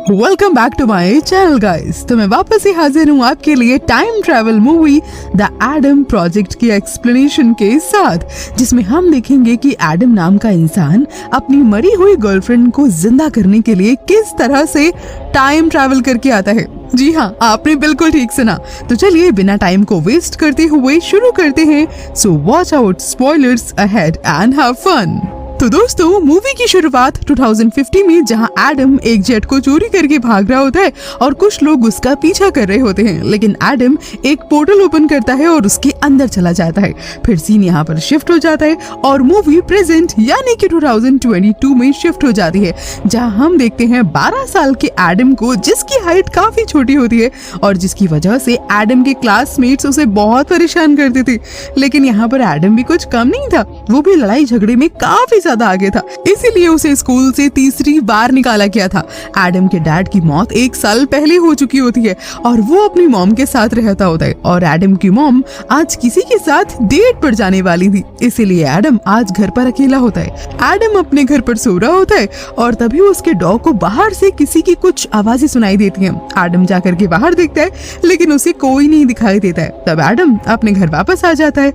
Welcome back to my channel guys. तो मैं वापस ही हाजिर हूँ आपके लिए time travel movie the Adam project की एक्सप्लेनेशन के साथ, जिसमें हम देखेंगे कि एडम नाम का इंसान अपनी मरी हुई गर्लफ्रेंड को जिंदा करने के लिए किस तरह से टाइम ट्रैवल करके आता है। जी हाँ, आपने बिल्कुल ठीक सुना। तो चलिए बिना टाइम को वेस्ट करते हुए शुरू करते हैं। So watch out spoilers ahead and have fun. तो दोस्तों, मूवी की शुरुआत 2050 में, जहां एडम एक जेट को चोरी करके भाग रहा होता है और कुछ लोग उसका पीछा कर रहे होते हैं, लेकिन एडम एक पोर्टल ओपन करता है और उसके अंदर चला जाता है। फिर सीन यहाँ पर शिफ्ट हो जाता है और मूवी प्रेजेंट यानी कि 2022 में शिफ्ट हो जाती है, जहां हम देखते हैं 12 साल के एडम को, जिसकी हाइट काफी छोटी होती है और जिसकी वजह से एडम के क्लासमेट्स उसे बहुत परेशान करते थे। लेकिन यहाँ पर एडम भी कुछ कम नहीं था, वो भी लड़ाई झगड़े में काफी ज्यादा आगे था, इसीलिए उसे स्कूल से तीसरी बार निकाला गया था। एडम के डैड की मौत 1 साल पहले हो चुकी होती है और वो अपनी मॉम के साथ रहता होता है, और एडम की मॉम आज किसी के साथ डेट पर जाने वाली थी, इसीलिए एडम आज घर पर अकेला होता है। एडम अपने घर पर सो रहा होता है और तभी उसके डॉग को बाहर से किसी की कुछ आवाजें सुनाई देती हैं। एडम जाकर के बाहर देखता है, लेकिन उसे कोई नहीं दिखाई देता है। तब एडम अपने घर वापस आ जाता है।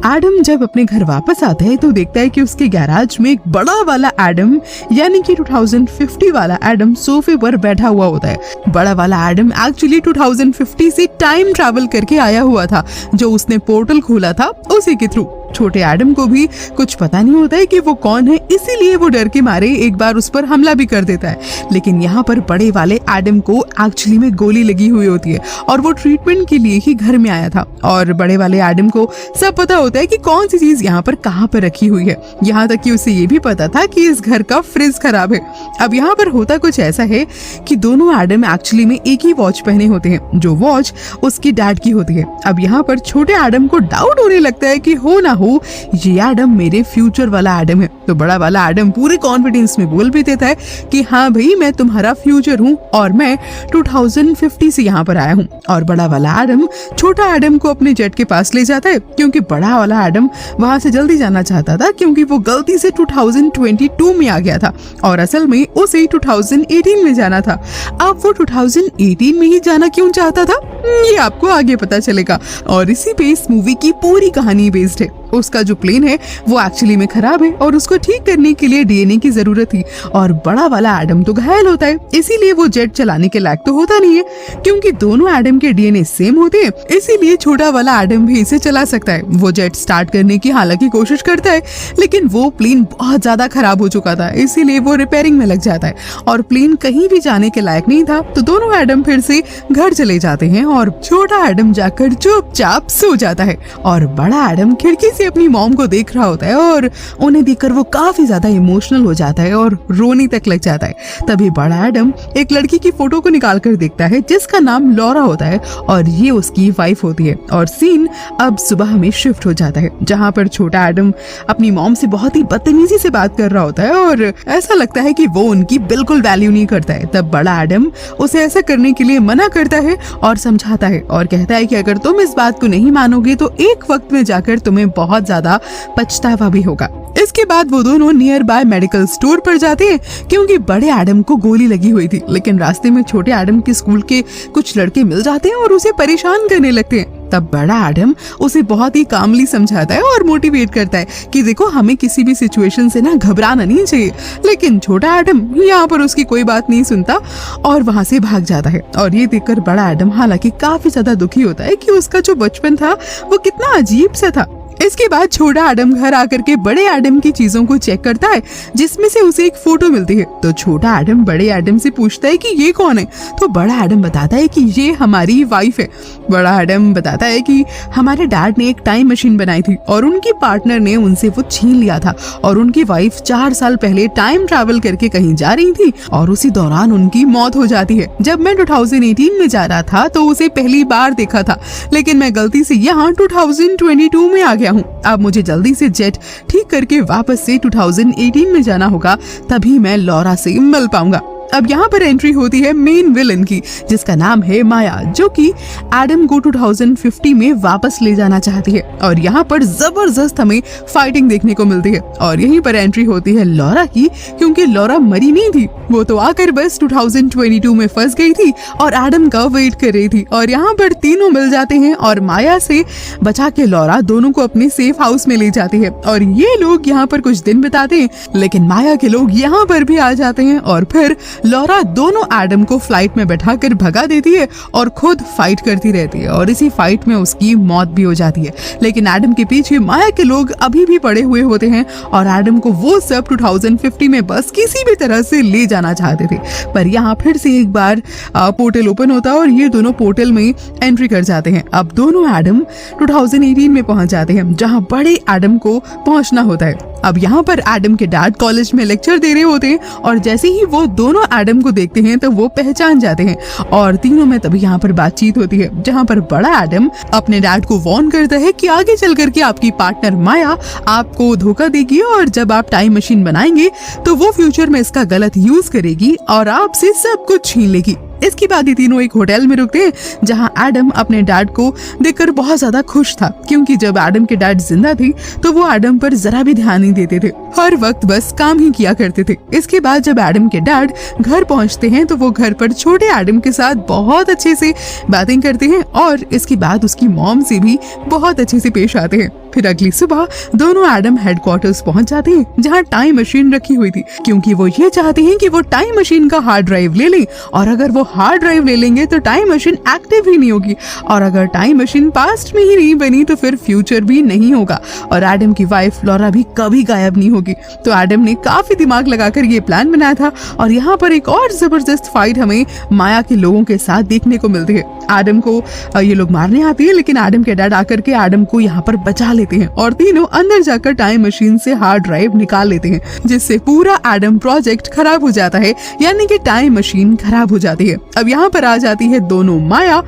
एडम जब अपने घर वापस आता है तो देखता है कि उसके गैराज में एक बड़ा वाला एडम यानी कि 2050 वाला एडम सोफे पर बैठा हुआ होता है। बड़ा वाला एडम एक्चुअली 2050 से टाइम ट्रैवल करके आया हुआ था, जो उसने पोर्टल खोला था उसी के थ्रू। छोटे एडम को भी कुछ पता नहीं होता है कि वो कौन है, इसीलिए वो डर के मारे एक बार उस पर हमला भी कर देता है। लेकिन यहाँ पर बड़े वाले एडम को एक्चुअली में गोली लगी हुई होती है और वो ट्रीटमेंट के लिए ही घर में आया था, और बड़े वाले एडम को सब पता होता है कि कौन सी चीज यहाँ पर कहाँ पर रखी हुई है। यहाँ तक कि उसे ये भी पता था कि इस घर का फ्रिज खराब है। अब यहाँ पर होता कुछ ऐसा है कि दोनों एडम एक्चुअली में एक ही वॉच पहने होते हैं, जो वॉच उसकी डैड की होती है। अब यहाँ पर छोटे एडम को डाउट होने लगता है कि हो ना हो ये एडम मेरे फ्यूचर वाला एडम है। तो बड़ा वाला एडम पूरे कॉन्फिडेंस में बोल भी देता है कि हाँ भाई, मैं तुम्हारा फ्यूचर हूँ और मैं 2050 से यहाँ पर आया हूँ। और बड़ा वाला एडम छोटा एडम को अपने जेट के पास ले जाता है, क्योंकि बड़ा वाला एडम वहां से जल्दी जाना चाहता था, क्योंकि वो गलती से 2022 में आ गया था और असल में उसे 2018 में जाना था। अब वो 2018 में ही जाना क्यों चाहता था, ये आपको आगे पता चलेगा। और इसी पे इस मूवी की पूरी कहानी बेस्ड है। उसका जो प्लेन है वो एक्चुअली में खराब है और उसको ठीक करने के लिए डीएनए की जरूरत थी, और बड़ा वाला एडम तो घायल होता है, इसीलिए वो जेट चलाने के लायक तो होता नहीं है। क्योंकि दोनों एडम के डीएनए सेम होते हैं, इसीलिए छोटा वाला एडम भी इसे चला सकता है। वो जेट स्टार्ट करने की हालांकि कोशिश करता है, लेकिन वो प्लेन बहुत ज्यादा खराब हो चुका था, इसीलिए वो रिपेयरिंग में लग जाता है और प्लेन कहीं भी जाने के लायक नहीं था। तो दोनों एडम फिर से घर चले जाते हैं और छोटा एडम जाकर चुपचाप सो जाता है, और बड़ा एडम खिड़की अपनी मॉम को देख रहा होता है और उन्हें देखकर वो काफी ज्यादा इमोशनल हो जाता है और रोने तक लग जाता है। तभी बड़ा एडम एक लड़की की फोटो को निकाल कर देखता है, जिसका नाम लॉरा होता है और ये उसकी वाइफ होती है। और सीन अब सुबह में शिफ्ट हो जाता है, जहाँ पर छोटा एडम अपनी मॉम से बहुत ही बदतमीजी से बात कर रहा होता है और ऐसा लगता है कि वो उनकी बिल्कुल वैल्यू नहीं करता है। तब बड़ा एडम उसे ऐसा करने के लिए मना करता है और समझाता है और कहता है कि अगर तुम इस बात को नहीं मानोगे तो एक वक्त में जाकर तुम्हें बहुत ज्यादा पछतावा भी होगा। इसके बाद वो दोनों नियर बाय मेडिकल स्टोर पर जाते हैं, क्योंकि बड़े एडम को गोली लगी हुई थी। लेकिन रास्ते में छोटे एडम के स्कूल के कुछ लड़के मिल जाते हैं और उसे परेशान करने लगते हैं। तब बड़ा एडम उसे बहुत ही कामली समझाता है और मोटिवेट करता है कि देखो, हमें किसी भी सिचुएशन से ना घबराना नहीं चाहिए। लेकिन छोटा एडम यहाँ पर उसकी कोई बात नहीं सुनता और वहां से भाग जाता है। और ये देखकर बड़ा एडम हालांकि काफी ज्यादा दुखी होता है कि उसका जो बचपन था वो कितना अजीब सा था। इसके बाद छोटा एडम घर आकर के बड़े एडम की चीजों को चेक करता है, जिसमें से उसे एक फोटो मिलती है। तो छोटा एडम बड़े एडम से पूछता है कि ये कौन है। तो बड़ा एडम बताता है कि ये हमारी वाइफ है। बड़ा एडम बताता है कि हमारे डैड ने एक टाइम मशीन बनाई थी और उनकी पार्टनर ने उनसे वो छीन लिया था, और उनकी वाइफ 4 साल पहले टाइम ट्रैवल करके कहीं जा रही थी और उसी दौरान उनकी मौत हो जाती है। जब मैं 2018 में जा रहा था तो उसे पहली बार देखा था, लेकिन मैं गलती से यहाँ 2022 में आ गया हूँ। अब मुझे जल्दी से जेट ठीक करके वापस से 2018 में जाना होगा, तभी मैं लॉरा से मिल पाऊंगा। अब यहाँ पर एंट्री होती है मेन विलन की, जिसका नाम है माया, जो कि एडम को 2050 में वापस ले जाना चाहती है। और यहाँ पर जबरदस्त हमें फाइटिंग देखने को मिलती है। और यहीं पर एंट्री होती है लॉरा की, क्योंकि लॉरा मरी नहीं थी, वो तो आकर बस 2022 में फंस गई थी और एडम का वेट कर रही थी। और यहाँ पर तीनों मिल जाते हैं और माया से बचा के लॉरा दोनों को अपने सेफ हाउस में ले जाती है। और ये लोग यहाँ पर कुछ दिन बिताते हैं, लेकिन माया के लोग यहाँ पर भी आ जाते हैं और फिर लॉरा दोनों एडम को फ्लाइट में बैठाकर भगा देती है और खुद फाइट करती रहती है और इसी फाइट में उसकी मौत भी हो जाती है। लेकिन एडम के पीछे माया के लोग अभी भी पड़े हुए होते हैं और एडम को वो सब 2050 में बस किसी भी तरह से ले जाना चाहते थे। पर यहाँ फिर से एक बार पोर्टल ओपन होता है और ये दोनों पोर्टल में एंट्री कर जाते हैं। अब दोनों एडम 2018 में पहुंच जाते हैं जहाँ बड़े एडम को पहुंचना होता है। अब यहाँ पर एडम के डैड कॉलेज में लेक्चर दे रहे होते हैं और जैसे ही वो दोनों एडम को देखते हैं तो वो पहचान जाते हैं और तीनों में तभी यहाँ पर बातचीत होती है जहाँ पर बड़ा एडम अपने डैड को वार्न करता है कि आगे चल करके आपकी पार्टनर माया आपको धोखा देगी और जब आप टाइम मशीन बनाएंगे तो वो फ्यूचर में इसका गलत यूज करेगी और आपसे सब कुछ छीन लेगी। इसके बाद ये तीनों एक होटल में रुकते हैं जहां एडम अपने डैड को देखकर बहुत ज्यादा खुश था, क्योंकि जब एडम के डैड जिंदा थे तो वो एडम पर जरा भी ध्यान नहीं देते थे, हर वक्त बस काम ही किया करते थे। इसके बाद जब एडम के डैड घर पहुंचते हैं तो वो घर पर छोटे एडम के साथ बहुत अच्छे से बातें करते हैं और इसके बाद उसकी मॉम से भी बहुत अच्छे से पेश आते हैं। फिर अगली सुबह दोनों एडम हेडक्वार्टर्स पहुंच जाते हैं जहां टाइम मशीन रखी हुई थी, क्योंकि वो ये चाहते हैं कि वो टाइम मशीन का हार्ड ड्राइव ले लें और अगर वो हार्ड ड्राइव ले लेंगे तो टाइम मशीन एक्टिव ही नहीं होगी और अगर टाइम मशीन पास्ट में ही नहीं बनी तो फिर फ्यूचर भी नहीं होगा और एडम की वाइफ लॉरा भी कभी गायब नहीं होगी। तो एडम ने काफी दिमाग लगाकर ये प्लान बनाया था और यहाँ पर एक और जबरदस्त फाइट हमें माया के लोगों के साथ देखने को मिलती है। एडम को ये लोग मारने आते हैं, लेकिन एडम के डैड आकर के एडम को यहाँ पर बचा लेते हैं और तीनों अंदर जाकर टाइम मशीन से हार्ड ड्राइव निकाल लेते हैं, जिससे पूरा एडम प्रोजेक्ट खराब हो जाता है, यानी कि टाइम मशीन खराब हो जाती है। अब यहाँ पर आ जाती है दोनों माया।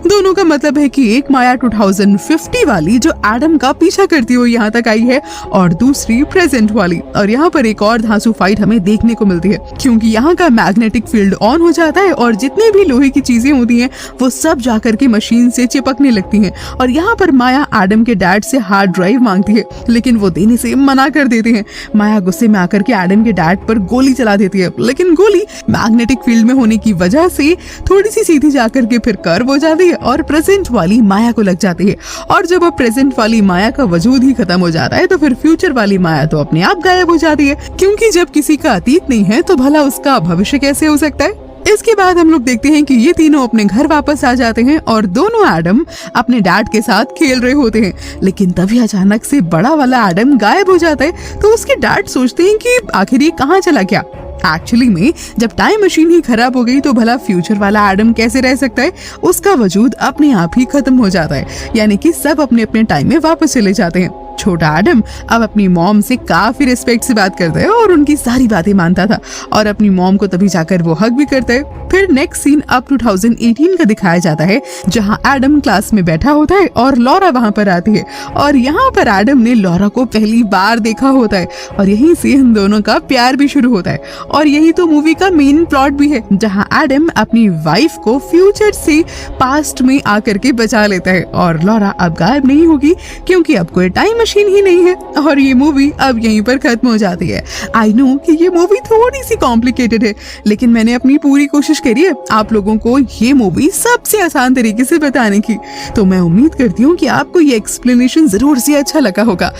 दोनों का मतलब है कि एक माया 2050 वाली जो एडम का पीछा करती हुई यहाँ तक आई है और दूसरी प्रेजेंट वाली। और यहाँ पर एक और धांसू फाइट हमें देखने को मिलती है, क्योंकि यहाँ का मैग्नेटिक फील्ड ऑन हो जाता है और जितने भी लोहे की चीजें होती हैं वो सब जाकर के मशीन से चिपकने लगती हैं। और यहाँ पर माया एडम के डैड से हार्ड ड्राइव मांगती है, लेकिन वो देने से मना कर देते हैं। माया गुस्से में आकर के एडम के डैड पर गोली चला देती है, लेकिन गोली मैग्नेटिक फील्ड में होने की वजह से थोड़ी सी सीधी जाकर के फिर कर्व हो जाती है और प्रेजेंट वाली माया को लग जाती है। और जब अब प्रेजेंट वाली माया का वजूद ही खत्म हो जाता है तो फिर फ्यूचर वाली माया तो अपने आप गायब हो जाती है, क्योंकि जब किसी का अतीत नहीं है तो भला उसका भविष्य कैसे हो सकता है। इसके बाद हम लोग देखते हैं कि ये तीनों अपने घर वापस आ जाते हैं और दोनों एडम अपने डैड के साथ खेल रहे होते हैं, लेकिन तभी अचानक से बड़ा वाला एडम गायब हो जाता है। तो उसके डैड सोचते हैं कि आखिर ये कहाँ चला गया। एक्चुअली में जब टाइम मशीन ही खराब हो गई तो भला फ्यूचर वाला एडम कैसे रह सकता है, उसका वजूद अपने आप ही खत्म हो जाता है, यानी कि सब अपने अपने टाइम में वापस चले जाते हैं। छोटा एडम अब अपनी मॉम से काफी रिस्पेक्ट से बात करता है और उनकी सारी बातें मानता था और अपनी मॉम को तभी जाकर वो हक भी करता है। फिर नेक्स्ट सीन अब 2018 का दिखाया जाता है, जहां एडम क्लास में बैठा होता है और लॉरा वहां पर आती है और यहाँ पर एडम ने लॉरा को पहली बार देखा होता है और यहीं से इन दोनों का प्यार भी शुरू होता है। और यही तो मूवी का मेन प्लॉट भी है, जहां एडम अपनी वाइफ को फ्यूचर से पास्ट में आकर के बचा लेता है और लॉरा अब गायब नहीं होगी, क्योंकि अब कोई टाइम मशीन ही नहीं है। और ये मूवी अब यहीं पर खत्म हो जाती है। आई नो कि ये मूवी थोड़ी सी कॉम्प्लिकेटेड है, लेकिन मैंने अपनी पूरी कोशिश करी है आप लोगों को ये मूवी सबसे आसान तरीके से बताने की। तो मैं उम्मीद करती हूँ कि आपको ये एक्सप्लेनेशन जरूर से अच्छा लगा होगा।